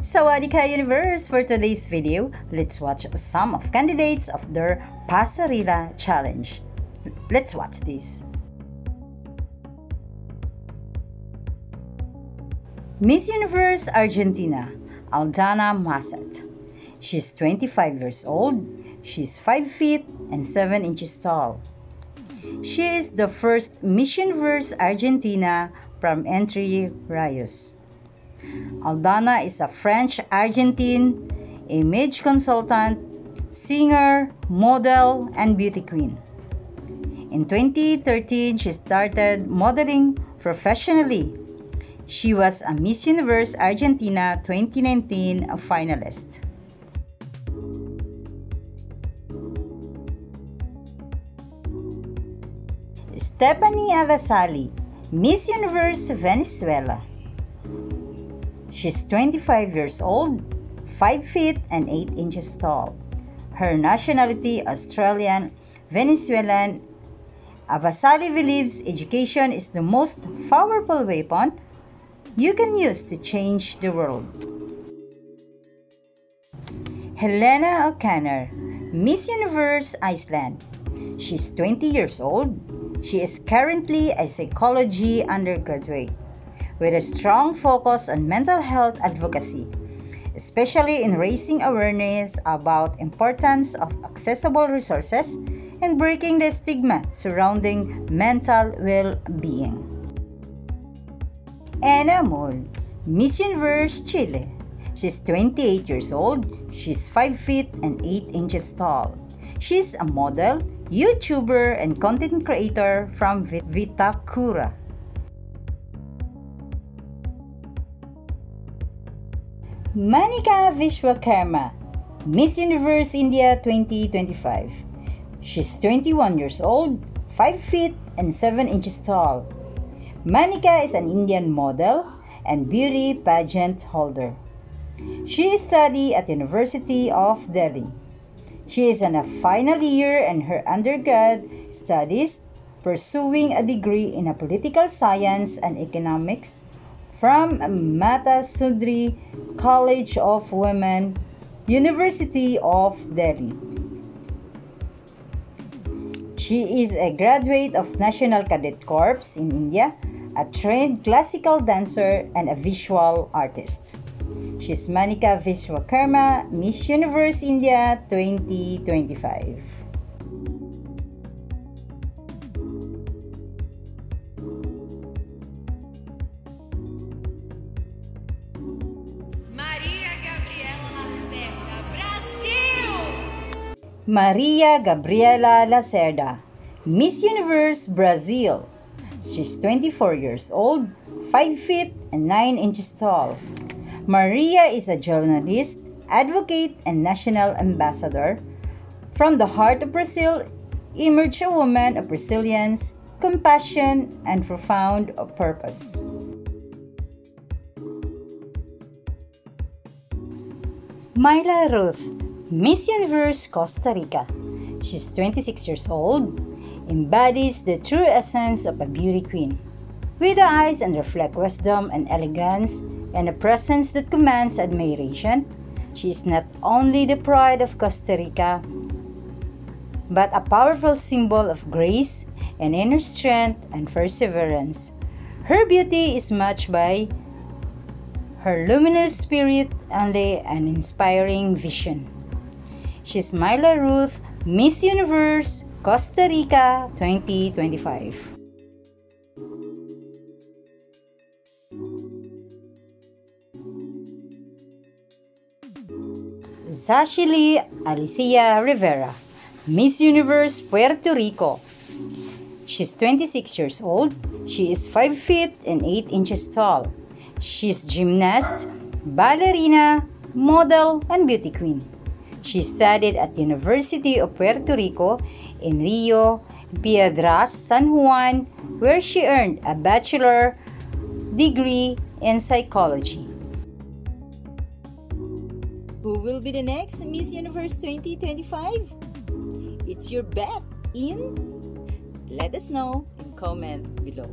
Sawadee Universe! For today's video, let's watch some of candidates of their Pasarela Challenge. Let's watch this. Miss Universe Argentina, Aldana Masset. She's 25 years old. She's 5 feet and 7 inches tall. She is the first Miss Universe Argentina from Entre Rios. Aldana is a French-Argentine image consultant, singer, model, and beauty queen. In 2013, she started modeling professionally. She was a Miss Universe Argentina 2019 finalist. Stephanie Avasali, Miss Universe Venezuela. She's 25 years old, 5 feet and 8 inches tall. Her nationality Australian, Venezuelan. Avasali believes education is the most powerful weapon you can use to change the world. Helena O'Connor, Miss Universe Iceland. She's 20 years old. She is currently a psychology undergraduate with a strong focus on mental health advocacy, especially in raising awareness about importance of accessible resources and breaking the stigma surrounding mental well-being. Anna Moll, Miss Universe Chile. She's 28 years old. She's 5 feet and 8 inches tall. She's a model, YouTuber, and content creator from Vitacura. Manika Vishwakarma, Miss Universe India 2025. She's 21 years old, 5 feet and 7 inches tall. Manika is an Indian model and beauty pageant holder. She studied at University of Delhi. She is in a final year in her undergrad studies, pursuing a degree in political science and economics from Mata Sudri College of Women, University of Delhi. She is a graduate of National Cadet Corps in India, a trained classical dancer, and a visual artist. She's Manika Vishwakarma, Miss Universe India 2025. Maria Gabriela Lacerda, Brasil! Maria Gabriela Lacerda, Miss Universe Brazil. She's 24 years old, 5 feet and 9 inches tall. Maria is a journalist, advocate, and national ambassador. From the heart of Brazil emerged a woman of resilience, compassion, and profound purpose. Myla Ruth, Miss Universe Costa Rica. She's 26 years old, embodies the true essence of a beauty queen, with eyes that reflect wisdom and elegance and a presence that commands admiration. She is not only the pride of Costa Rica, but a powerful symbol of grace and inner strength and perseverance. Her beauty is matched by her luminous spirit and an inspiring vision. She's Myla Ruth, Miss Universe Costa Rica 2025. Zashili Alicia Rivera, Miss Universe Puerto Rico. She's 26 years old. She is 5 feet and 8 inches tall. She's gymnast, ballerina, model, and beauty queen. She studied at University of Puerto Rico in Rio Piedras, San Juan, where she earned a bachelor degree in psychology. Who will be the next Miss Universe 2025? It's your bet in? Let us know and comment below.